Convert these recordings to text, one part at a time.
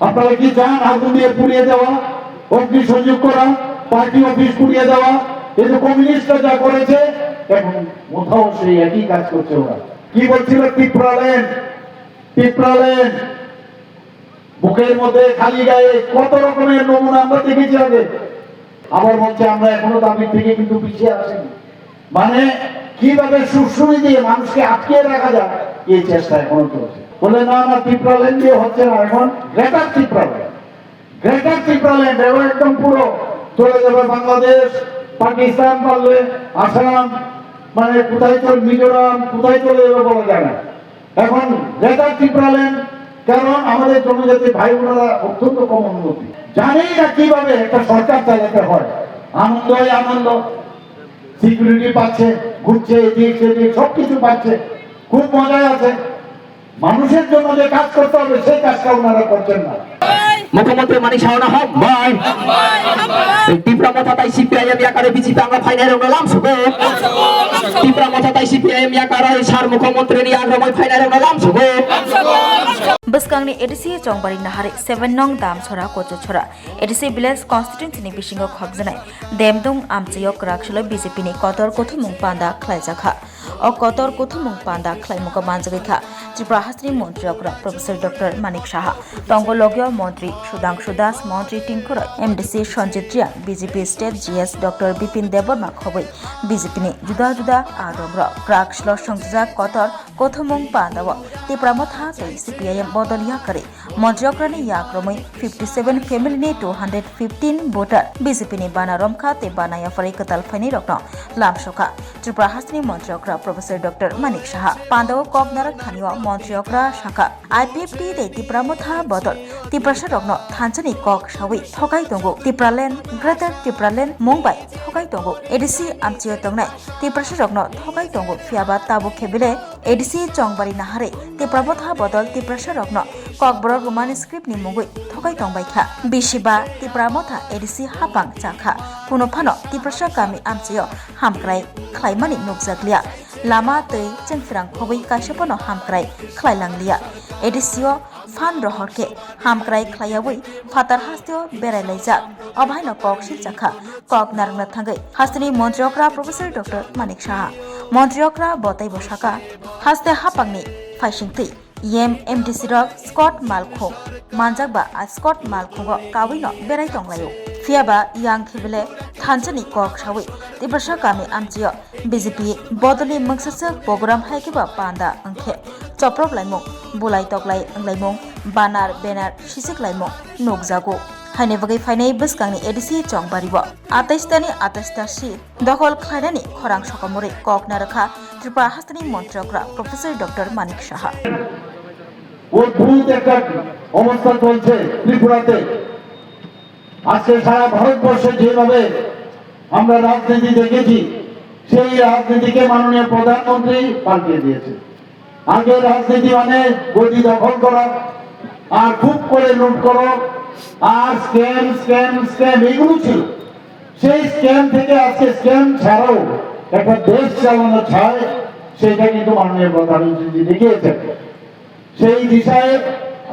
আপনারা কি চান আগুন দিয়ে পুড়িয়ে দেওয়া, অগ্নি সংযোগ করা, পার্টি অফিস পুড়িয়ে দেওয়া? এই যে কমিউনিস্টরা যা করেছে, এখন কোথাও সেই একই কাজ করছে ওরা। কি বলছিল? পিঁপড়ালেন বুকের মধ্যে খালি গায়ে কত রকমের নমুনা আমরা দেখেছি আগে। আবার বলছে আমরা এখনো দাবির থেকে কিন্তু পিছিয়ে আসিনি। মানে কিভাবে সুশ্রুতি দিয়ে মানুষকে আটকে রাখা যায় এই চেষ্টা এখনো চলছে। বলে না পিঁপড়ালেন দিয়ে হচ্ছে না, এখন গ্রেটার পিঁপড়ালেন এবার একদম পুরো চলে যাবে বাংলাদেশ, পাকিস্তান, পারলে আসাম, মানে কোথায় চলে মিজোরাম, কোথায় চলে যাবে বলা যায় না। এখন গ্রেটার পিঁপড়ালেন, কারণ আমাদের জনজাতি ভাই বোনেরা অত্যন্ত কম উন্নতি, জানেই না কিভাবে একটা সরকার চালাতে হয়। আনন্দ, সিকিউরিটি পাচ্ছে, ঘুরছে এদিক সেদিক সবকিছু পাচ্ছে, খুব মজায় আছে। মানুষের জন্য যে কাজ করতে হবে সেই কাজটা ওনারা করছেন না। মুখ্যমন্ত্রী মানিক সাহা হক ভাই তীব্রা মথাতাই সিপিআইএম ইয়াকারে বিজেপি আমরা ফাইনাল উনালাম সুগো তীব্রা মথাতাই সিপিআইএম ইয়াকারে সার মুখ্যমন্ত্রী ni agramai ফাইনাল উনালাম সুগো Beskangni EDC Chongbari Nahari 7 nong dam chora kocho chora EDC village constituency ni bisingo khobjanai Demdong amchiyok rakshalo BJP ni kotor kothumung panda khlaijakha o kotor kothumung panda khlaimuka manjagikha Tripura Hasri Mantri Okra Professor Dr. Manik Saha Tongologyo Mantri Sudangshu Das Mantri Tinkorai MDC Sanjit Jian BJP State GS Dr. Bipin Deborma khoboi BJP ni juda adogra rakshalo songjak kotor kothumung panda wa Tripura motha CPIM বদলিয়া করে মন্ত্রীকরণে ইয়াক্রমে 57 family নে 215 voter BJP নি বানারম খাতে বানায়া ফরে কতাল ফাইনি রকন লামসকা Tripura হাসনি মন্ত্রীকরা professor doctor Manik Saha পান্ডাও ককনারক থানিও মন্ত্রীকরা শাখা IPFT দে ত্রিপুরা মথা বদল ত্রিপুরা রকন থানচনি কক সাউই ঠকাই দঙ্গো ত্রিপুরালেন গ্রেটার ত্রিপুরালেন মুম্বাই ঠকাই দঙ্গো এডিসি আমচিও তংনাই ত্রিপুরা রকন ঠকাই দঙ্গো ফিয়াবা তাবু খেবিলে এডিসি চংবারি নাহারে ত্রিপুরা মথা বদল ত্রিপুরা রকন Kokborok Roman script ni mugui thokai tongbaikha bisiba Tripura motha EDC hapang chakha punophano Tripura kami amchio hamkrai khlaimani nukjaklia lama tei chengfrang khobui kaisapano hamkrai khlailanglia EDC o fan rohorke hamkrai khlaiawui fatar hastio berailaijak obhaino koksil chakha kok narangna thangai hastini montriokra Professor Dr. Manik Saha montriokra botai bosaka haste hapangni faisingtei Yem MDC Rock Scott Malkhong Manjakba a Scott Malkhongo Kawino Berai Tonglayo Fiaba Yang Khibele Thanchani Kok Shawi Tripura Kami Amchio BJP Bodoli Mangsasak Program Haikiba Panda Angkhe Choprok Laimong Bulai Toklai Anglaimong Banar Benar Shisik Laimong Nokjago Haine bagai fainai beskangni EDC Chongbaribo 28 si দখল খাইনানি খরাং সকামরে ককনা রাখা Tripura হাসনি মন্ত্রকরা professor doctor Manik Saha অদ্ভুত একটা অবস্থা চলছে ত্রিপুরাতে। আজকে সারা ভারতবর্ষে যেভাবে আমরা রাজনীতি দেখেছি সেই রাজনীতিকে মাননীয় প্রধানমন্ত্রী পাল্টে দিয়েছে। আগে রাজনীতি মানে গদি দখল করা আর খুব করে লুট করো আর স্ক্যাম এইগুলো ছিল। সেই স্ক্যাম থেকে আজকে স্ক্যাম ছাড়াও একটা দেশ চালানো চায় সেটা কিন্তু মাননীয় প্রধানমন্ত্রী দেখিয়েছেন। সেই দিশায়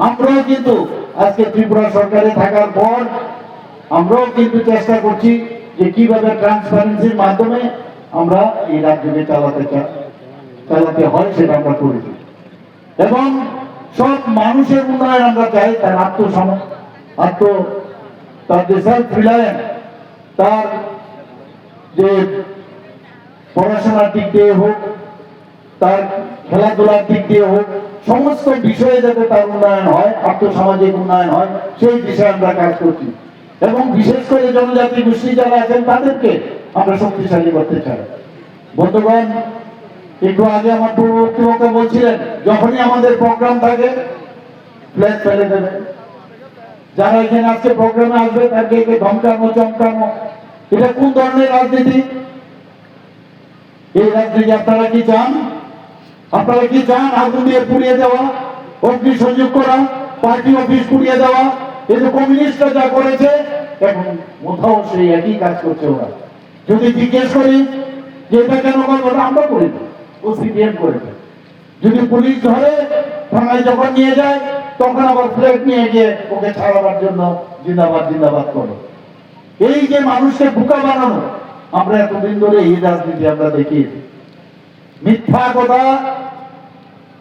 আমরাও কিন্তু আজকে ত্রিপুরা সরকারে থাকার পর আমরাও কিন্তু চেষ্টা করছি যে কিভাবে ট্রান্সপারেন্সির মাধ্যমে আমরা এই রাজ্যকে চালাতে হয় সেটা আমরা করেছি এবং সব মানুষের উন্নয়ন আমরা চাই। তার তার যে সেলফ রিলায়েন্স, তার যে পড়াশোনার দিক দিয়ে হোক, তার খেলাধুলার দিক দিয়ে হোক, সমস্ত বিষয়ে যাতে তার উন্নয়ন হয়, আর্থসামাজিক উন্নয়ন হয় সেই বিষয়ে আমরা কাজ করছি এবং বিশেষ করে জনজাতি গোষ্ঠী যারা আছেন তাদেরকে আমরা শক্তিশালী করতে চাই। বন্ধুগণ, একটু আগে আমার পূর্ববর্তী বক্তা বলছিলেন যখনই আমাদের প্রোগ্রাম থাকে ফ্ল্যাগ ফেলে দেবে, যারা এখানে আজকে প্রোগ্রামে আসবে তাদেরকে ধমকানো চমকানো, এটা কোন ধরনের রাজনীতি? এই রাজনীতি আপনারা কি চান? আগুন দিয়ে পুড়িয়ে দেওয়া, অগ্নি সংযোগ করা, পার্টি অফিস পুড়িয়ে দেওয়া? এই যে কমিউনিস্টরা যা করেছে এখন কোথাও সেই একই কাজ করছে ওরা। যদি জিজ্ঞেস করি যে এটা কেন করবো, আমরা করি, ও সিপিএম করেছে। যদি পুলিশ ধরে থানায় যখন নিয়ে যায় তখন আবার ফ্ল্যাগ নিয়ে গিয়ে ওকে ছাড়াবার জন্য জিন্দাবাদ জিন্দাবাদ করে। এই যে মানুষকে বোকা বানানো, আমরা এতদিন ধরে এই রাজনীতি আমরা দেখি। মিথ্যা কথা।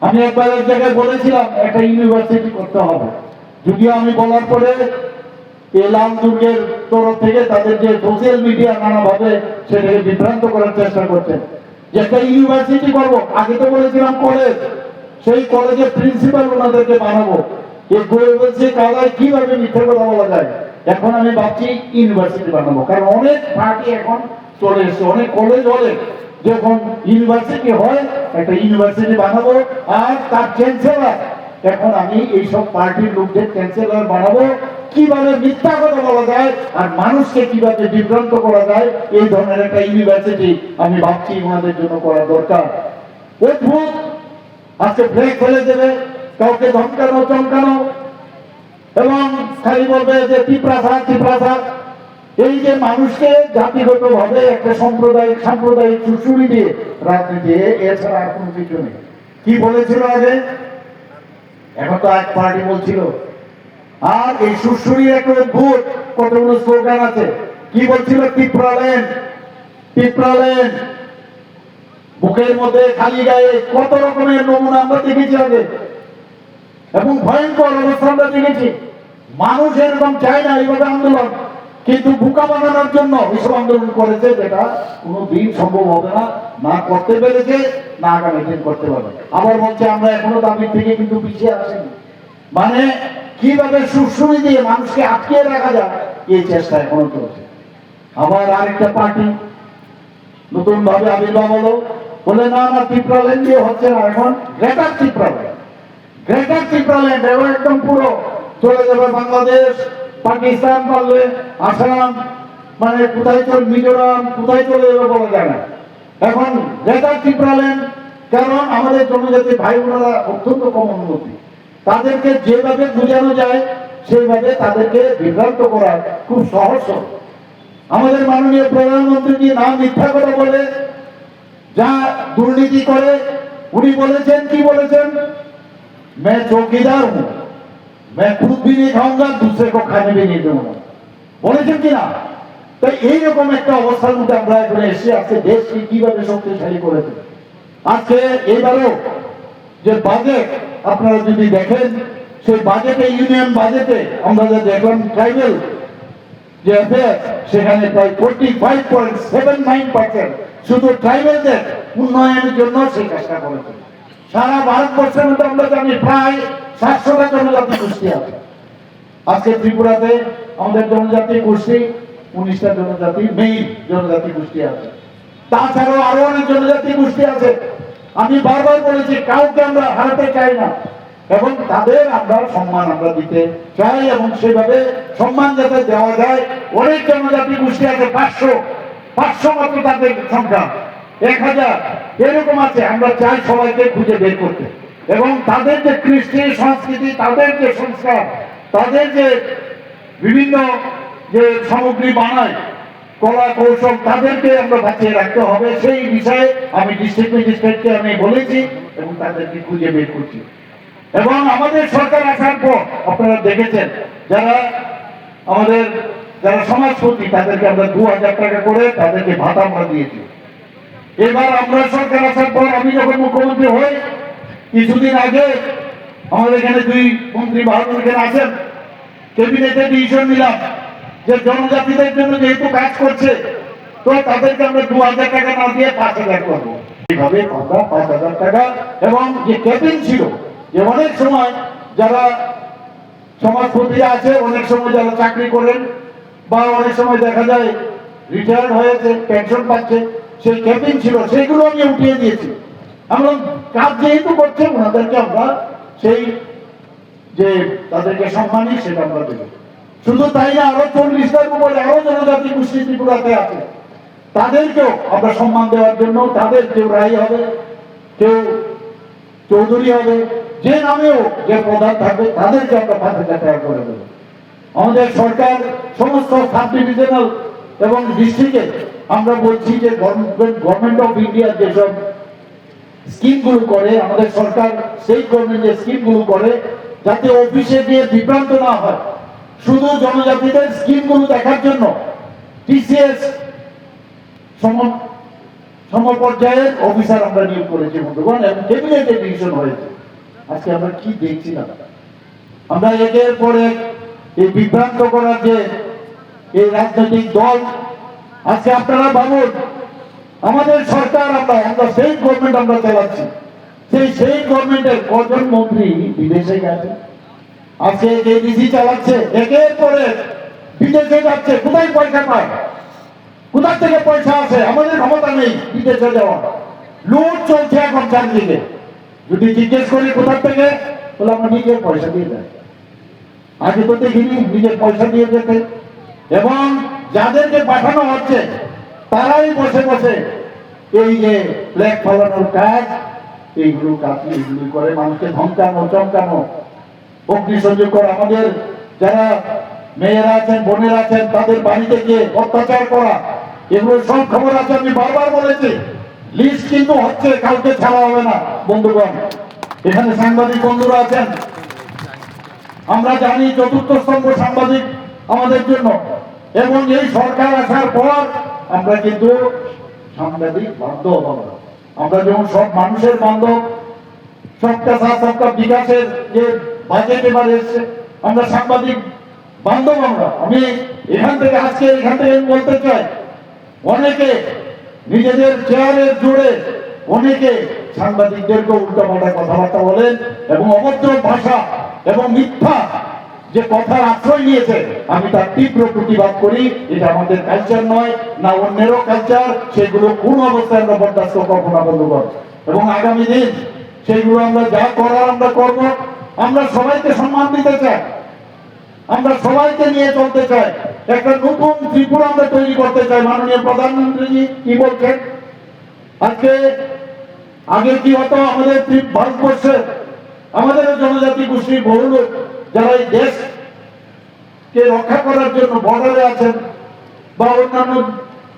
আমি একবার এক জায়গায় বলেছিলাম একটা ইউনিভার্সিটি করতে হবে, যদিও আমি বলার পরে লাল দুর্গের তরফ থেকে তাদের যে সোশ্যাল মিডিয়া নানাভাবে সেটাকে বিভ্রান্ত করার চেষ্টা করছেন যে একটা ইউনিভার্সিটি করবো। আগে তো বলেছিলাম কলেজ, সেই কলেজের প্রিন্সিপাল ওনাদেরকে বানাবো। এই বলছে কাদায় কিভাবে মিথ্যা কথা বলা যায়। এখন আমি ভাবছি ইউনিভার্সিটি বানাবো, কারণ অনেক পার্টি এখন চলে এসছে, অনেক কলেজ হলে যখন ইউনিভার্সিটি হয় একটা ইউনিভার্সিটি বানাবো। আর তার চ্যান্সেলর, এখন আমি এইসব পার্টির লোকদের চ্যান্সেলর বানাবো। কিভাবে মিথ্যা কথা বলা যায় আর মানুষকে কিভাবে বিভ্রান্ত করা যায়, এই ধরনের একটা ইউনিভার্সিটি আমি ভাবছি ওনাদের জন্য করা দরকার। অদ্ভুত আজকে ব্রেক ফেলে দেবে, কাউকে ধমকানো চমকানো এবং খালি বলবে যে টিপ্রাসা। এই যে মানুষকে জাতিগত ভাবে একটা সাম্প্রদায়িক সুশুরি দিয়ে রাজনীতি, এছাড়া আর কোনো কিছু নেই। কি বলেছিল আগে, এখন তো এক পার্টি বলছিল। আর এই সুশুরির একটা ভূত কতগুলো স্লোগান আছে। কি বলছিল, টিপ্রালেন, বুকের মধ্যে খালি গায়ে, কত রকমের নমুনা আমরা দেখেছি আগে এবং ভয়ঙ্কর অবস্থা আমরা দেখেছি। মানুষ এরকম চায় না এইভাবে আন্দোলন, কিন্তু বোকা বানানোর জন্য এইসব আন্দোলন করেছে, যেটা কোনোদিন সম্ভব হবে না, না করতে পেরেছে না আগামী দিন করতে পারবে। আবার বলছে আমরা এখনো দাবির থেকে কিন্তু পিছিয়ে আসেনি, মানে কিভাবে সুশ্রুতি দিয়ে মানুষকে আটকে রাখা যায় এই চেষ্টা এখনো চলছে। আবার আরেকটা পার্টি নতুন ভাবে আবির্ভাব হলো, বলে না টিপ্রাল্যান্ড দিয়ে হচ্ছে না, এখন গ্রেটার টিপ্রাল্যান্ড একদম পুরো চলে যাবে বাংলাদেশ, পাকিস্তান, পারলে আসাম, মানে কোথায় চল মিজোরাম, কোথায় চলে যাবে বলা যায় না। এখন গ্রেটার টিপ্রাল্যান্ড, কারণ আমাদের জনজাতি ভাই বোনেরা অত্যন্ত কম উন্নতি, তাদেরকে যেভাবে বোঝানো যায় সেইভাবে তাদেরকে বিভ্রান্ত করা খুব সহজ। আমাদের মাননীয় প্রধানমন্ত্রী না মিথ্যা কথা বলে, যা দুর্নীতি করে, উনি বলেছেন, কি বলেছেন, मैं चौकीदार हूं, मैं खुद भी नहीं खाऊंगा, दूसरे को खाने भी नहीं दूंगा, বলেছেন কিনা? তাই এইরকম একটা অবস্থার মধ্যে আমরা এখানে এসে আজকে দেশকে কিভাবে শক্তিশালী করেছে। আজকে এইবারও যে বাজেট আপনারা যদি দেখেন, সেই বাজেটে ইউনিয়ন বাজেটে আমরা যে দেখলাম ট্রাইবেল যে অ্যাফেয়ার্স, সেখানে প্রায় 45.79% শুধু ট্রাইবেলদের উন্নয়নের জন্য সেই কাজটা করেছে। সারা ভারতবর্ষের মধ্যে আমরা জানি প্রায় 700টা জনজাতি গোষ্ঠী আছে। আজকে ত্রিপুরাতে আমাদের জনজাতি গোষ্ঠী 19টা জনজাতি, মেইন জনজাতি গোষ্ঠী আছে। তাছাড়াও আরো অনেক জনজাতি গোষ্ঠী আছে। আমি বারবার বলেছি কাউকে আমরা হারাতে চাই না এবং তাদের আমরা সম্মান আমরা দিতে চাই এবং সেভাবে সম্মান যাতে দেওয়া যায়। অনেক জনজাতি গোষ্ঠী আছে, 500 মাত্র তাদের সংখ্যা, 1000 এরকম আছে। আমরা চাই সবাইকে খুঁজে বের করতে এবং তাদের যে কৃষ্টি সংস্কৃতি, তাদের যে সংস্কার, তাদের যে বিভিন্ন যে সামগ্রী বানায়, কলা কৌশল, তাদেরকে আমরা বাঁচিয়ে রাখতে হবে। সেই বিষয়ে আমি ডিস্ট্রিক্ট ম্যাজিস্ট্রেটকে আমি বলেছি এবং তাদেরকে খুঁজে বের করছি। এবং আমাদের সরকার আসার পর আপনারা দেখেছেন, আমাদের যারা সমাজপতি তাদেরকে আমরা 2000 টাকা করে তাদেরকে ভাতা আমরা দিয়েছি। এবার আমরা সরকার আসার পর আমি যখন মুখ্যমন্ত্রী হই, কিছুদিন আগে আমাদের এখানে 2 মন্ত্রী বাহাদুর এখানে আছেন, ক্যাবিনেটে ডিসিশন নিলাম যে জনজাতিদের জন্য যেহেতু কাজ করছে, তো তাদেরকে আমরা 2000 টাকা না দিয়ে 5000 করবো। এইভাবে আমরা 5000 টাকা, এবং যে ক্যাবিন ছিল, যে অনেক সময় যারা সমাজপতি আছে, অনেক সময় যারা চাকরি করেন বা অনেক সময় দেখা যায় রিটায়ার্ড হয়েছে, পেনশন পাচ্ছে, সেই ক্যাবিন ছিল, সেইগুলো আমি উঠিয়ে দিয়েছি। আমরা কাজ যেহেতু করছে ওনাদেরকে আমরা সেই যে তাদেরকে সম্মানী সেটা আমরা দেব। শুধু তাই না, আরো 40টার উপরে আরো জনজাতি গোষ্ঠী ত্রিপুরাতে আছে, তাদেরকেও আমরা সম্মান দেওয়ার জন্য, তাদের কেউ রাই হবে, কেউ চৌধুরী হবে, যে নামেও যে প্রধান থাকবে তাদেরকে আমরা 5000 টাকা করে দেবো। আমাদের সরকার সমস্ত সাব ডিভিশনাল এবং ডিস্ট্রিক্টে আমরা বলছি যে গভর্নমেন্ট অফ ইন্ডিয়া যেসব স্কিমগুলো করে, আমাদের সরকার স্টেট গভর্নমেন্ট যে স্কিমগুলো করে, যাতে অফিসে গিয়ে বিভ্রান্ত না হয়। শুধু জনজাতিদের স্কিমগুলো দেখার জন্য টিসিএস সমপর্যায়ের অফিসার আমরা নিয়োগ করেছি বন্ধুগণ, এবং ক্যাবিনেটে ডিসিশন হয়েছে। আজকে আমরা কি দেখছি না, আমরা একের পর এক এই বিভ্রান্ত করার যে এই রাজনৈতিক দল, আজকে আপনারা ভাবুন আমাদের সরকার, আমরা সেই গভর্নমেন্ট আমরা চালাচ্ছি, সেই গভর্নমেন্টের কজন মন্ত্রী বিদেশে গেছে। আজকে এডিসি চালাচ্ছে, একের পরে বিদেশে যাচ্ছে। কোথায় পয়সা পায়, কোথা থেকে পয়সা আসে? আমাদের ক্ষমতা নেই বিদেশে যাওয়া, লুট চলছে এখন চারদিকে। যদি জিজ্ঞেস করি কোথা থেকে, বলে আমরা নিজের পয়সা দিয়ে দেয়। আগে তো দেখিনি নিজের পয়সা দিয়ে যেতে। এবং যাদেরকে পাঠানো হচ্ছে তারাই বসে বসে এই যে ফ্ল্যাগ ফলানোর কাজ, এইগুলো করে মানুষকে ধমকানো, চমকানো, অগ্নিসংযোগ করা, আমাদের যারা মেয়েরা আছেন, বোনেরা আছেন, তাদের বাড়িতে গিয়ে অত্যাচার করা, এগুলো সব খবর আছে। আমি বারবার বলেছি, লিস্ট কিন্তু হচ্ছে, কাউকে ছাড়া হবে না বন্ধুগণ। এখানে সাংবাদিক বন্ধুরা আছেন, আমরা জানি চতুর্থ স্তম্ভ সাংবাদিক আমাদের জন্য, এবং এই সরকার আসার পর আমরা কিন্তু সাংবাদিক বান্ধব। আমরা যেমন সব মানুষের বান্ধব, সবকা সাথ সবকা বিকাশের যে বাজেট এবার এসছে, আমরা সাংবাদিক বান্ধব। আমি এখান থেকে বলতে চাই, অনেকে নিজেদের চেয়ারের জোরে অনেকে সাংবাদিকদেরকে উল্টাপাল্টা কথাবার্তা বলেন এবং অভদ্র ভাষা এবং মিথ্যা যে কথার আশ্রয় নিয়েছে, আমি তার তীব্র প্রতিবাদ করি। এটা আমাদের কালচার নয়, না অন্যেরও কালচার। সেগুলো কোন অবস্থায় আমরা বরদাস্ত করবো না বন্ধুগণ। এবং আগামী দিন সেগুলো আমরা যা করার আমরা করব। আমরা সবাইকে সম্মান দিতে চাই, আমরা সবাইকে নিয়ে চলতে চাই, একটা নতুন ত্রিপুরা আমরা তৈরি করতে চাই। মাননীয় প্রধানমন্ত্রী কি বলছেন আজকে, আগে কি হতো আমাদের ভারতবর্ষে আমাদের জনজাতি গোষ্ঠীর বহু লোক যারা এই দেশকে রক্ষা করার জন্য বর্ডারে আছেন বা অন্যান্য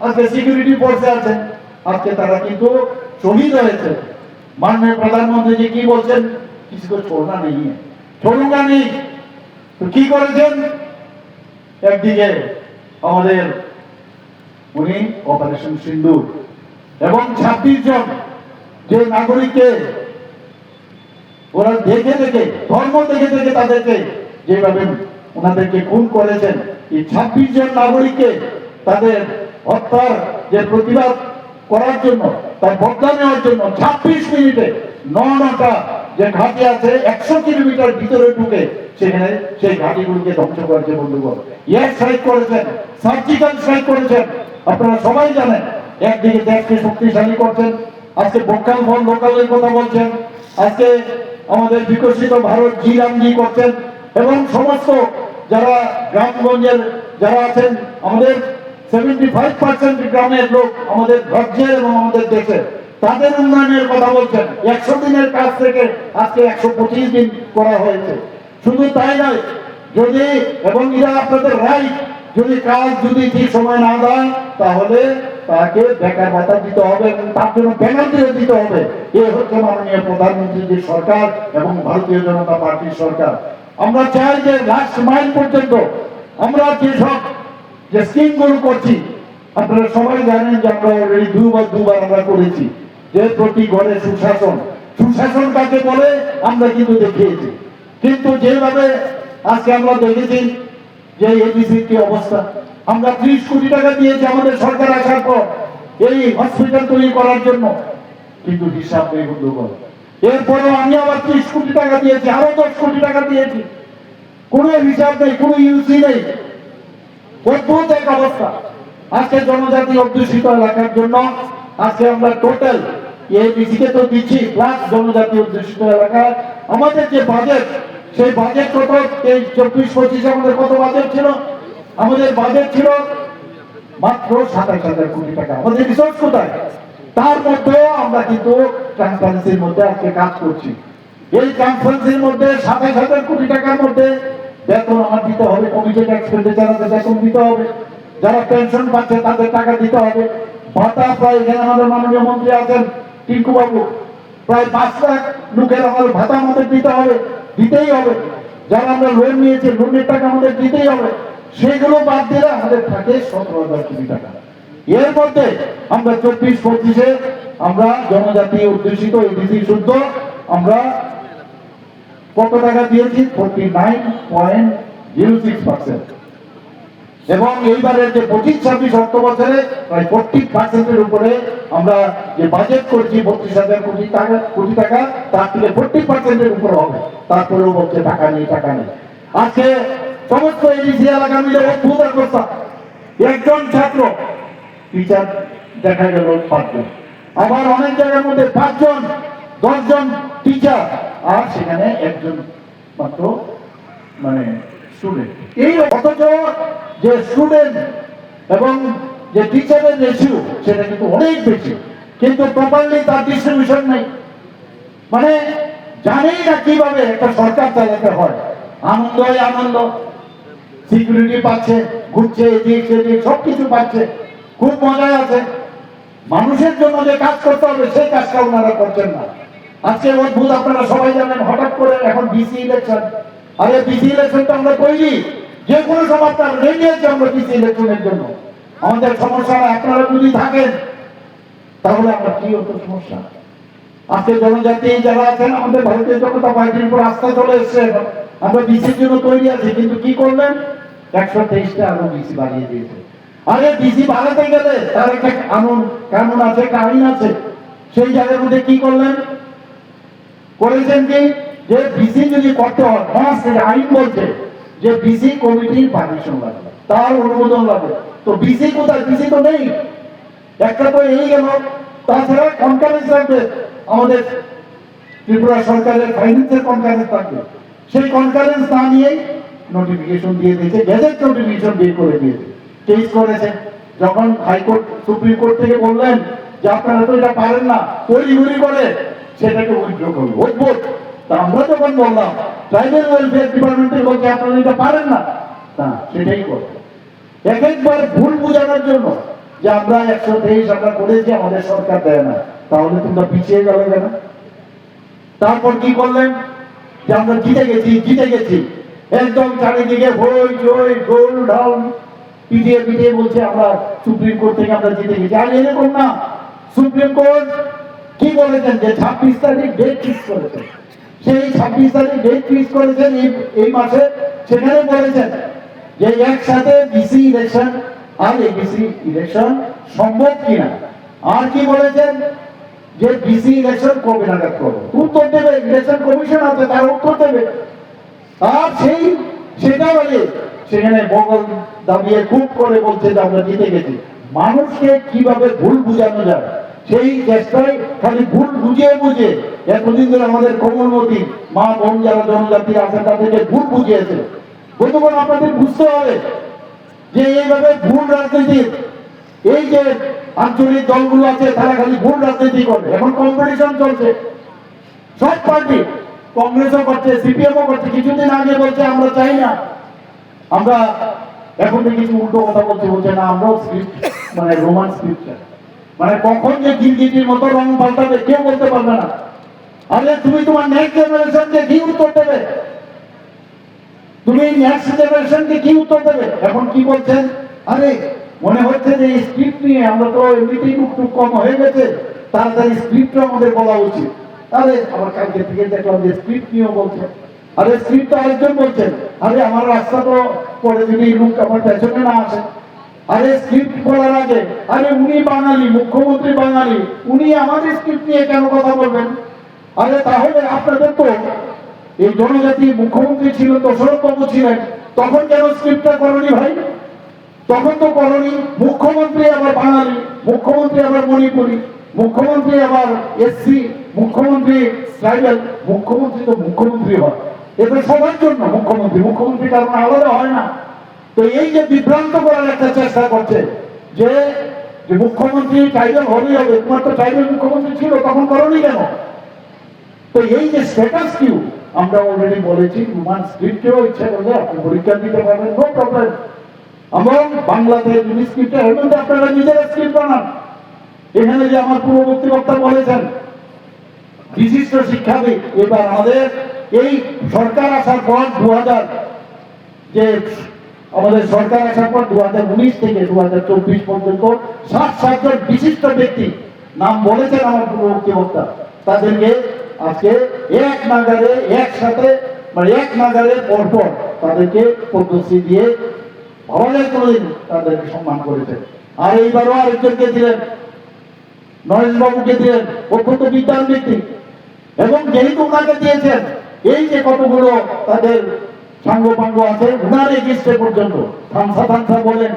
আজকে সিকিউরিটি ফোর্সে আছেন, আজকে তারা কিন্তু শহীদ হয়েছে। মাননীয় প্রধানমন্ত্রী কি বলছেন, কিছু ছোড়না নেই, ছোড়ুঙ্গা নেই। তো কি করেছেন, একদিকে আমাদের উনি অপারেশন সিন্দুর এবং 26 জন যে নাগরিককে ওরা দেখে ধর্ম দেখে তাদেরকে যেভাবে ওনাদেরকে খুন করেছেন, এই 26 জন নাগরিককে তাদের হত্যার যে প্রতিবাদ করার জন্য, তার বদলা নেওয়ার জন্য 26 মিনিটে 9টা যে ঘাঁটি আছে 100 কিলোমিটার ভিতরে ঢুকে সেখানে সেই ঘাঁটিগুলোকে ধ্বংস করেছে বন্ধুগণ। এয়ার স্ট্রাইক করেছেন, সার্জিক্যাল স্ট্রাইক করেছেন। আপনারা সবাই জানেন, একদিকে দেশকে শক্তিশালী করছেন, আজকে ভোকাল ফর লোকালের কথা বলছেন, আজকে আমাদের বিকশিত ভারত জি করছেন, এবং সমস্ত যারা গ্রামগঞ্জের যারা আছেন, আমাদের 75% গ্রামের লোক আমাদের রাজ্যের এবং আমাদের দেশের, তাদের উন্নয়নের কথা বলছেন। 100 দিনের কাজ থেকে আজকে 125 দিন করা হয়েছে। শুধু তাই নয়, যদি এবং এরা আপনাদের রাইট, যদি কাজ যদি ঠিক সময় না দেয় তাহলে তাকে বেকার ভাতা দিতে হবে এবং তার জন্য পেনাল্টিও দিতে হবে। এই হচ্ছে মাননীয় প্রধানমন্ত্রীর সরকার এবং ভারতীয় জনতা পার্টির সরকার। আমরা চাই যে লাস্ট মাইল পর্যন্ত আমরা যেসব যে স্কিমগুলো করছি, আপনারা সবাই জানেন যে আমরা অলরেডি দুবার আমরা করেছি, যে প্রতি ঘরে সুশাসন কাকে বলে আমরা কিন্তু দেখিয়েছি। কিন্তু যেভাবে আজকে আমরা দেখেছি যে এডিসির কি অবস্থা, আমরা 30 কোটি টাকা দিয়েছি আমাদের সরকার আসার পর এই হসপিটাল তৈরি করার জন্য, কিন্তু হিসাব নেই বন্ধুগণ। এরপরেও আমি আবার 30 কোটি টাকা দিয়েছি, আরো 10 কোটি টাকা দিয়েছি, কোনো হিসাব নেই, কোনো ইউসি নেই। অদ্ভুত এক অবস্থা। আজকে জনজাতি অধ্যুষিত এলাকার জন্য আজকে আমরা টোটাল এডিসিকে তো দিচ্ছি, প্লাস জনজাতি অধ্যুষিত এলাকায় আমাদের যে বাজেট, সেই বাজেট কত, এই 24-25 আমাদের কত বাজেট ছিল? আমাদের বাজেট ছিল মাত্র 27,000 কোটি টাকা। আমাদের রিসোর্স কোথায়? তার মধ্যেও আমরা কিন্তু ট্রান্সপারেন্সির মধ্যে আজকে কাজ করছি। এই ট্রান্সপারেন্সির মধ্যে 27,000 কোটি টাকার মধ্যে বেতন আমার দিতে হবে, কমিটেড এক্সপেন্ডিচার বেতন দিতে হবে, যারা পেনশন পাচ্ছে তাদের টাকা দিতে হবে, ভাতা প্রায়, এখানে আমাদের মাননীয় মন্ত্রী আছেন টিঙ্কু বাবু, প্রায় 5 লাখ লোকের আমার ভাতা আমাদের দিতে হবে, দিতেই হবে। যারা আমরা লোন নিয়েছি লোনের টাকা আমাদের দিতেই হবে, সেগুলো বাদ দিলে আমাদের থাকে 17,000 কোটি টাকা। এর মধ্যে আমরা 24-25-এ আমরা জনজাতি অধ্যুষিত এডিসি শুদ্ধ আমরা কত টাকা দিয়েছি? 49.06%। এবং এইবারের যে 25-26 অর্থ বছরে প্রায় 40%-এর উপরে আমরা যে বাজেট করছি 32,000 কোটি টাকা, তার থেকে 40%-এর উপরে হবে। তারপরেও বলছে টাকা নেই, টাকা নেই। আজকে সমস্ত এডিসি এলাকা মিলে অদ্ভুত অবস্থা। একজন ছাত্র টিচার দেখা গেল 5 জন, আবার অনেক জায়গার মধ্যে 5 জন 10 জন টিচার, আর সেখানে একজন মাত্র মানে স্টুডেন্ট। এই অথচ যে স্টুডেন্ট এবং যে টিচারের রেশিও সেটা কিন্তু অনেক বেশি, কিন্তু প্রপারলি তার ডিস্ট্রিবিউশন নেই। মানে জানেই না কিভাবে একটা সরকার চালাতে হয়। আনন্দই আনন্দ, সিকিউরিটি পাচ্ছে, ঘুরছে এদিক সেদিক সবকিছু পাচ্ছে, খুব মজায় আছে। মানুষের জন্য যে কাজ করতে হবে সেই কাজটা ওনারা করছেন না। আজকে অদ্ভুত, আপনারা সবাই জানেন, হঠাৎ করে এখন বিসি ইলেকশন। আরে বিসি ইলেকশনটা আমরা তৈরি, যে কোনো সময় আপনার রেডি আছে আমরা বিসি ইলেকশনের জন্য। আমাদের সমস্যা আপনারা যদি থাকেন তাহলে আমরা কি হতো সমস্যা? আজকে জনজাতি যারা আছেন আমাদের ভারতীয় জনতা পার্টির উপর আস্থা চলে এসছে, আমরা বিসির জন্য তৈরি আছি, কিন্তু কি করলেন? 123টা আরো বিসি বাড়িয়ে দিয়েছে। আরে বিসি বাড়াতে গেলে তার একটা কানুন আছে, একটা আইন আছে। সেই জায়গার মধ্যে কি করলেন? করেছেন কি যে বিসি যদি করতে হয় আইন বলছে যে বিসি কমিটির পারমিশন লাগবে, তার অনুমোদন লাগবে। তো বিসি কোথায়? বিসি তো নেই। একটা তো এই গেল, তাছাড়া কনফারেন্স লাগবে, আমাদের ত্রিপুরা সরকারের ফাইন্যান্সের কনফারেন্স থাকবে। সেই কনফারেন্স না নিয়েই নোটিফিকেশন দিয়ে দিয়েছে, গেজেট নোটিফিকেশন বের করে দিয়েছে, কেস করেছে। যখন হাইকোর্ট সুপ্রিম কোর্ট থেকে বললেন যে আপনারা তো এটা পারেন না, তৈরি করে সেটাকে উইথড্র করবে, অদ্ভুত। তা আমরা যখন বললাম ট্রাইবাল ওয়েলফেয়ার ডিপার্টমেন্টে বলছে আপনারা এটা পারেন না, সেটাই করবে। এক একবার ভুল বোঝানোর জন্য যে আমরা 123 আমরা করেছি, আমাদের সরকার দেয় না, তাহলে তোমরা পিছিয়ে গেলে কেন? তারপর কি করলেন? যে আমরা জিতে গেছি, একদম চারিদিকে হই চই গোল ঢাল পিটিয়ে বলছে আমরা সুপ্রিম কোর্ট থেকে আমরা জিতে গেছি। আর এরকম না, সুপ্রিম কোর্ট কি বলেছেন যে 26 তারিখ ডেট ফিক্স করেছেন। সেই 26 তারিখ ডেট ফিক্স করেছেন এই মাসে। সেখানে বলেছেন যে একসাথে বিসি ইলেকশন আর এবিসি ইলেকশন সম্ভব কিনা। আর কি বলেছেন? যে বিসি ইলেকশন কবে নাগাদ করবো, উত্তর দেবে, ইলেকশন কমিশন আছে তার উত্তর দেবে। আর সেটা বলে সেখানে বগল দাবিয়ে খুব করে বলছে যে আমরা জিতে গেছি। মানুষকে কিভাবে ভুল বুঝানো যায় সেই চেষ্টায় খালি ভুল বুঝিয়ে এতদিন ধরে আমাদের কোমলমতি মা বোন যারা জনজাতি আছে তাদেরকে ভুল বুঝিয়েছে। বন্ধুগণ, আপনাদের বুঝতে হবে যে এইভাবে ভুল রাজনীতি, এই যে আঞ্চলিক দলগুলো আছে তারা খালি ভুল রাজনীতি করে। এখন কম্পিটিশন চলছে, সব পার্টি, কংগ্রেসও করছে, সিপিএমও করছে। কিছুদিন আগে বলছে আমরা চাই না, আমরা এখন দেখেছি উল্টো কথা বলছে না আমরাও স্ক্রিপ্ট মানে রোমান স্ক্রিপ্ট, মানে কখন যে গিরগিটির মতো রং পাল্টাবে কেউ বলতে পারবে না। আরে তুমি তোমার নেক্সট জেনারেশনকে কি উত্তর দেবে? তুমি নেক্সট জেনারেশনকে কি উত্তর দেবে? এখন কি বলছেন? আরে মনে হচ্ছে যে এই স্ক্রিপ্ট নিয়ে আমরা তো এমনিতেই টুকটুক কম হয়ে গেছে, তাড়াতাড়ি স্ক্রিপ্টটা আমাদের বলা উচিত। আরে আবার কালকে থেকে দেখলাম যে স্ক্রিপ্ট নিয়েও বলছে। আরে স্ক্রিপ্ট আরেকজন বলছেন আরে আমার রাস্তা তো পরে যদি লোক আমার পেছনে না আসে। আরে স্ক্রিপ্ট বলার আগে আরে উনি বাঙালি, মুখ্যমন্ত্রী বাঙালি, উনি আমাদের স্ক্রিপ্ট নিয়ে কেন কথা বলবেন? আরে তাহলে আপনাদের তো এই জনজাতি মুখ্যমন্ত্রী ছিল, দশরথ বাবু ছিলেন, তখন কেন স্ক্রিপ্টটা করনি ভাই? তখন তো করনি। মুখ্যমন্ত্রী আবার বাঙালি, মুখ্যমন্ত্রী আবার মণিপুরি, মুখ্যমন্ত্রী আবার এসসি, মুখ্যমন্ত্রী ট্রাইবাল, মুখ্যমন্ত্রী তো মুখ্যমন্ত্রী হয়, এটা সবার জন্য মুখ্যমন্ত্রী কারণ আলাদা হয় না। তো এই যে বিভ্রান্ত করার একটা চেষ্টা করছে যে মুখ্যমন্ত্রী ট্রাইবাল হলেই হবে, তোমার তো ট্রাইবাল মুখ্যমন্ত্রী ছিল, তখন করনি কেন? তো এই যে স্ট্যাটাস কিউ আমরা অলরেডি বলেছি, রোমান স্ক্রিপ্টেও ইচ্ছা করলে আপনি পরীক্ষা দিতে পারবেন, নো প্রবলেম। এবং বাংলাতে যদি স্ক্রিপ্টে হবেন আপনারা নিজেরা স্ক্রিপ্ট বানান। এখানে যে আমার পূর্ববর্তী বক্তা বলেছেন বিশিষ্ট শিক্ষাবিদ, এবার আমাদের এই সরকার আসার পর যে আমাদের সরকার আসার পর 2019 থেকে 2024 পর্যন্ত 60 জন বিশিষ্ট ব্যক্তি নাম বলেছেন আমার বক্তা, তাদেরকে আজকে এক নাগারে একসাথে মানে এক নাগারে পরপর তাদেরকে পদ্মশ্রী দিয়ে ভাবা যায় কোনোদিন তাদেরকে সম্মান করেছেন। আর এইবারও আরেকজনকে দিলেন, নরেশ বাবুকে দিলেন, অত্যন্ত বিদ্যান ব্যক্তি, এবং যেহেতু ওনাকে দিয়েছেন এই যে কতগুলো তাদের সাঙ্গপাঙ্গ আছে ওনার এগেস্টে পর্যন্ত থানসা বলেন,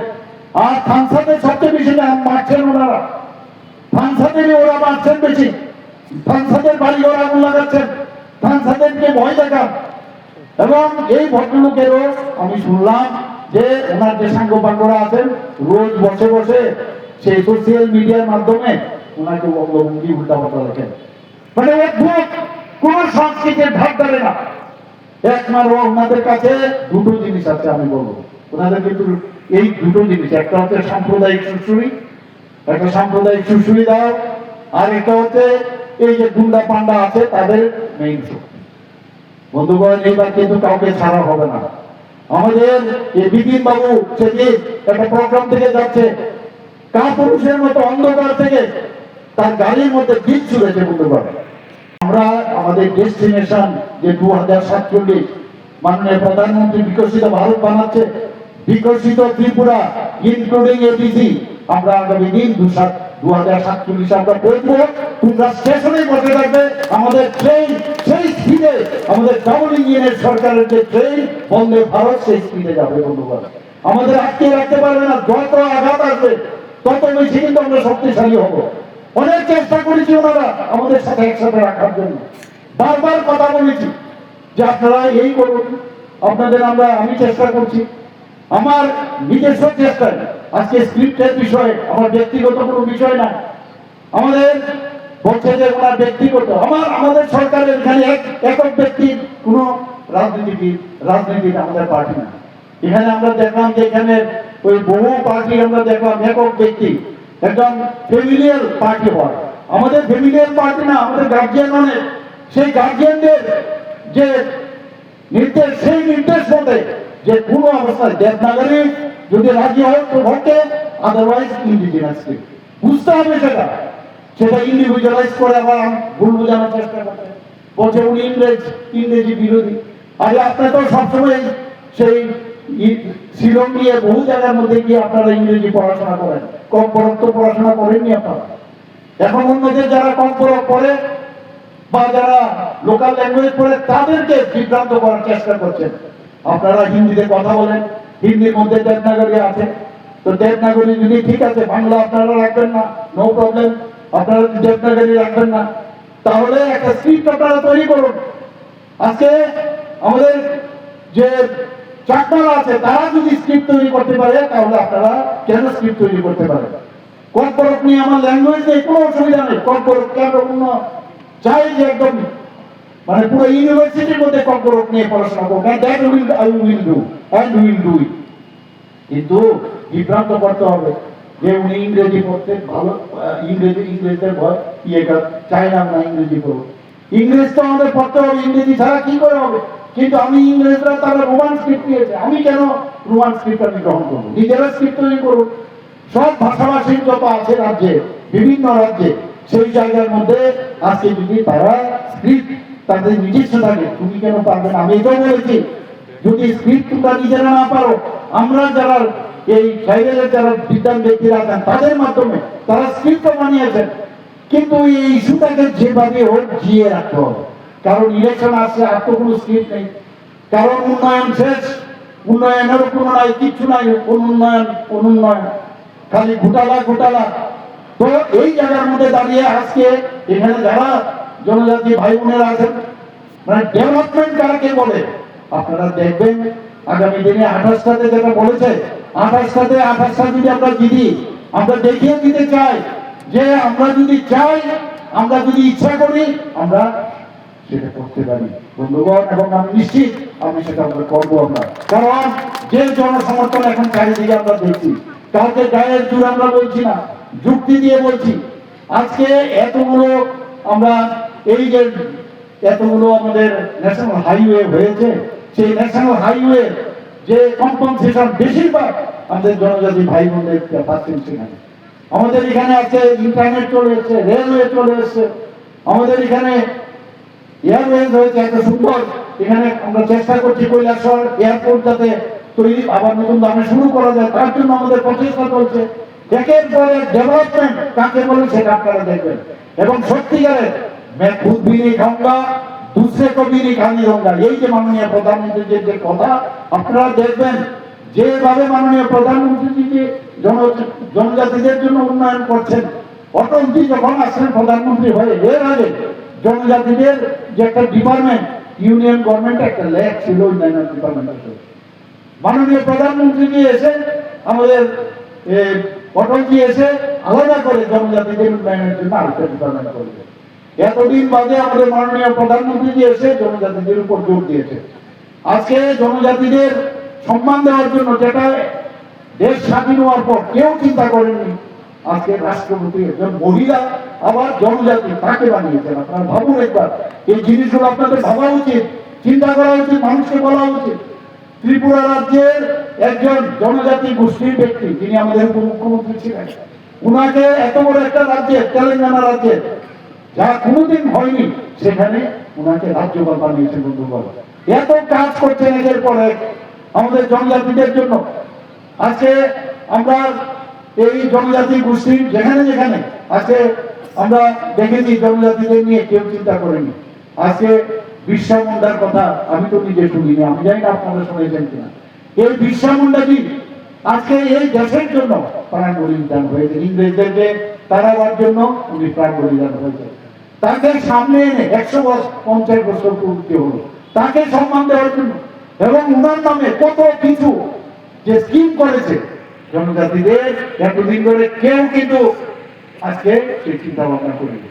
আর থানসাতে সবচেয়ে বেশি মারছেন ওনারা, থানসাতে ওরা মারছেন বেশি, থানসাদের বাড়ি ওরা আগুন লাগাচ্ছেন, থানসাদেরকে ভয় দেখান। এবং এই ভদ্রলোকেরও আমি শুনলাম যে ওনার যে সাঙ্গপাঙ্গরা আছেন রোজ বসে বসে সেই সোশ্যাল মিডিয়ার মাধ্যমে ওনাকে অঙ্গভঙ্গি উল্টাপাল্টা লেখেন, মানে অদ্ভুত কোন সংস্কৃতির ধার ধারে না। একমাত্র ওনাদের কাছে দুটো জিনিস আছে আমি বলবো, ওনাদের কিন্তু এই দুটো জিনিস, একটা হচ্ছে সাম্প্রদায়িক সুশ্রী, একটা সাম্প্রদায়িক সুশ্রী দাও, আর একটা হচ্ছে এই যে গুন্ডা পান্ডা আছে তাদের মেইন শক্তি। বন্ধুগণ, এইবার কিন্তু কাউকে ছাড়া হবে না। আমাদের এই বিপিন বাবু সেদিন একটা প্রোগ্রাম থেকে যাচ্ছে, কাপুরুষের মতো অন্ধকার থেকে তার গাড়ির মধ্যে বীজ ছুড়েছে। বন্ধুগণ, আমরা আমাদের ডেস্টিনেশন যে 2047 মাননীয় প্রধানমন্ত্রী বিকশিত ভারত বানাচ্ছে, বিকশিত ত্রিপুরা ইনক্লুডিং এডিসি, আমরা আগামী দিন 2047 আমরা পৌঁছবো। তোমরা স্টেশনে বসে থাকবে, আমাদের ট্রেন সেই স্পিডে, আমাদের ডাবল ইঞ্জিনের সরকারের যে ট্রেন বন্দে ভারত সেই স্পিডে যাবে। বন্ধুগণ, আমাদের আটকে রাখতে পারবে না, যত আঘাত আসবে তত বেশি কিন্তু আমরা শক্তিশালী হব। অনেক চেষ্টা করেছি ওনারা আমাদের সাথে একসাথে রাখার জন্য, বারবার কথা বলেছি যে আপনারা এই করুন, আপনাদের আমি চেষ্টা করছি আমার নিজস্ব চেষ্টায়। আজকে স্ক্রিপ্টের বিষয়ে আমার ব্যক্তিগত কোনো বিষয় না, আমাদের বলছে যে ওনার ব্যক্তিগত, আমাদের সরকারের এখানে একক ব্যক্তির কোনো রাজনীতি আমাদের পার্টি না। এখানে আমরা দেখলাম যে এখানে ওই বহু পার্টি আমরা দেখলাম একক ব্যক্তি, একদম ফ্যামিলিয়ার পার্টি হয়। আমাদের ফ্যামিলিয়ার পার্টি না, আমাদের গার্জিয়ান অনেক, সেই গার্জিয়ানদের যে নির্দেশ, সেই নির্দেশ মতে যে কোনো অবস্থায় দেবনাগরী যদি রাজি হয় তো ভোটে, আদারওয়াইজ ইন্ডিজিনাস বুঝতে হবে সেটা ইন্ডিভিজুয়ালাইজ করে আবার ভুল বোঝানোর চেষ্টা করতে বলছে উনি ইংরেজি বিরোধী। আরে আপনি তো সবসময় সেই শিলং নিয়ে বহু জায়গার মধ্যে গিয়ে আপনারা ইংরেজি পড়াশোনা করেন, কম পরক্ত পড়াশোনা করেননি আপনারা। এখন অন্যদের যারা কম পরক পড়ে বা যারা লোকাল ল্যাঙ্গুয়েজ পড়ে তাদেরকে বিভ্রান্ত করার চেষ্টা করছেন। আপনারা হিন্দিতে কথা বলেন, হিন্দির মধ্যে দেবনাগরী আছে, তো দেবনাগরী যদি ঠিক আছে, বাংলা আপনারা রাখবেন না, নো প্রবলেম, আপনারা যদি দেবনাগরী রাখবেন না, তাহলে একটা স্ক্রিপ্ট আপনারা তৈরি করুন। আজকে আমাদের যে চাকমারা আছে তারা যদি স্ক্রিপ্ট তৈরি করতে পারে, তাহলে আপনারা কেন স্ক্রিপ্ট তৈরি করতে পারেন? কর্পোরেট নিয়ে আমার ল্যাঙ্গুয়েজ নেই, কোনো অসুবিধা নেই, কর্পোরেট কেন চাই যে একদম মানে পুরো ইউনিভার্সিটির মধ্যে কর্পোরেট নিয়ে পড়াশোনা করবো, কিন্তু বিভ্রান্ত করতে হবে যে উনি ইংরেজি পড়তে ভালো, ইংরেজদের ভয় চাই না ইংরেজি পড়বো। ইংরেজ তো আমাদের পড়তে হবে, ইংরেজি ছাড়া কি করে হবে? কিন্তু আমি ইংরেজরা তারা রোমান স্ক্রিপ্ট দিয়েছে, আমি কেন রোমান স্ক্রিপ্ট আমি গ্রহণ করবো? নিজেরা স্ক্রিপ্ট তৈরি করুন। সব ভাষাভাষী যত আছে রাজ্যে, বিভিন্ন রাজ্যে, সেই জায়গার মধ্যে আজকে যদি তারা স্ক্রিপ্ট তাদের নিজস্ব থাকে, তুমি কেন পারবে না? আমি এটাও বলেছি, যদি স্ক্রিপ্ট তোমরা নিজেরা না পারো, আমরা যারা এই ট্রাইবেলের যারা বিদ্যান ব্যক্তিরা আছেন তাদের মাধ্যমে তারা স্ক্রিপ্ট বানিয়েছেন, কিন্তু এই ইস্যুটাকে যেভাবে হোক জিয়ে রাখতে হবে। কারণ ইলেকশন আসছে, আর তো কোনো স্ক্রিপ্ট নেই, কারণ উন্নয়ন শেষ, উন্নয়নেরও কোনো নাই, কিচ্ছু নাই, অনুন্নয়ন খালি ঘোটালা। তো এই জায়গার মধ্যে দাঁড়িয়ে আজকে এখানে যারা জনজাতি ভাই বোনেরা আছেন, মানে ডেভেলপমেন্ট কারাকে বলে আপনারা দেখবেন আগামী দিনে 28টাতে যেটা বলেছে, 28টা যদি আমরা জিতি, আমরা দেখিয়ে দিতে চাই যে আমরা যদি চাই, আমরা যদি ইচ্ছা করি, আমরা সেটা করতে পারি। বন্ধুগণ, এবং আমি নিশ্চিত আমি সেটা আমরা করবো। আমরা কারণ যে জনসমর্থন এখন চারিদিকে আমরা দেখছি, কাউকে গায়ের জোর আমরা বলছি না, যুক্তি দিয়ে বলছি। আজকে এতগুলো আমরা এই যে এতগুলো আমাদের ন্যাশনাল হাইওয়ে হয়েছে, সেই ন্যাশনাল হাইওয়ে যে কম্পনসেশন বেশিরভাগ আমাদের জনজাতি ভাই বোনদের পাচ্ছেন সেখানে। আমাদের এখানে আছে ইন্টারনেট চলে এসছে, রেলওয়ে চলে এসছে, আমাদের এখানে এয়ারওয়েজ হয়েছে এত সুন্দর। এখানে আমরা চেষ্টা করছি কৈলাসহর এয়ারপোর্ট যাতে তৈরি আবার নতুন দামে শুরু করা যায়, তার জন্য আমাদের প্রচেষ্টা চলছে। একের পর এক ডেভেলপমেন্ট কাকে বলে সেটা আপনারা দেখবেন। এবং সত্যিকারের मैं खुद भी नहीं खाऊंगा, दूसरे को भी नहीं खाने दूंगा, এই যে মাননীয় প্রধানমন্ত্রীর যে কথা আপনারা দেখবেন, যেভাবে মাননীয় প্রধানমন্ত্রী যে জনজাতিদের জন্য উন্নয়ন করছেন। অটলজি যখন আসছেন প্রধানমন্ত্রী হয়ে, এর আগে জনজাতিদের যে একটা ডিপার্টমেন্ট ইউনিয়ন গভর্নমেন্ট একটা ল্যাব ছিল উন্নয়ন ডিপার্টমেন্টের, মাননীয় প্রধানমন্ত্রী এসে আমাদের অটলজি এসে আলাদা করে জনজাতিদের উন্নয়নের জন্য আরেকটা ডিপার্টমেন্ট করবে। এতদিন বাদে আমাদের মাননীয় প্রধানমন্ত্রী এসে জনজাতিদের উপর জোর দিয়েছে। আজকে জনজাতিদের সম্মান দেওয়ার জন্য, যেটা দেশ স্বাধীন হওয়ার পর কেউ চিন্তা করেননি, আজকে রাষ্ট্রপতি একজন মহিলা আবার জনজাতি তাকে বানিয়েছেন। আপনারা ভাবুন একবার, এই জিনিসগুলো আপনাদের ভাবা উচিত, চিন্তা করা উচিত, মানুষকে বলা উচিত। ত্রিপুরা রাজ্যের একজন জনজাতি গোষ্ঠীর ব্যক্তি, যিনি আমাদের উপমুখ্যমন্ত্রী ছিলেন, উনাকে এত বড় একটা রাজ্যে, তেলেঙ্গানা রাজ্যে যা কোনোদিন হয়নি, সেখানে ওনাকে রাজ্যপাল বানিয়েছেন। বন্ধুগণ, এত কাজ করছেন এদের পরে আমাদের জনজাতিদের জন্য। আজকে আমরা এই জনজাতি গোষ্ঠীর যেখানে যেখানে আজকে আমরা দেখেছি জনজাতিদের নিয়ে কেউ চিন্তা করেনি। আজকে বিরসা মুন্ডার কথা আমি তো নিজে শুনিনি, আমি জানি না আপনারা শুনেছেন কিনা। এই বিরসা মুন্ডাজি আজকে এই দেশের জন্য প্রাণ বলিদান হয়েছে, ইংরেজদেরকে তাড়াবার জন্য উনি প্রাণ বলিদান হয়েছে। তাকে সামনে এনে 150 বছর পূর্তি হলো তাকে সম্মান দেওয়ার জন্য, এবং উনার নামে কত কিছু যে স্কিম করেছে জনজাতিদের, এতদিন ধরে কেউ কিন্তু আজকে সেই চিন্তা ভাবনা করেনি।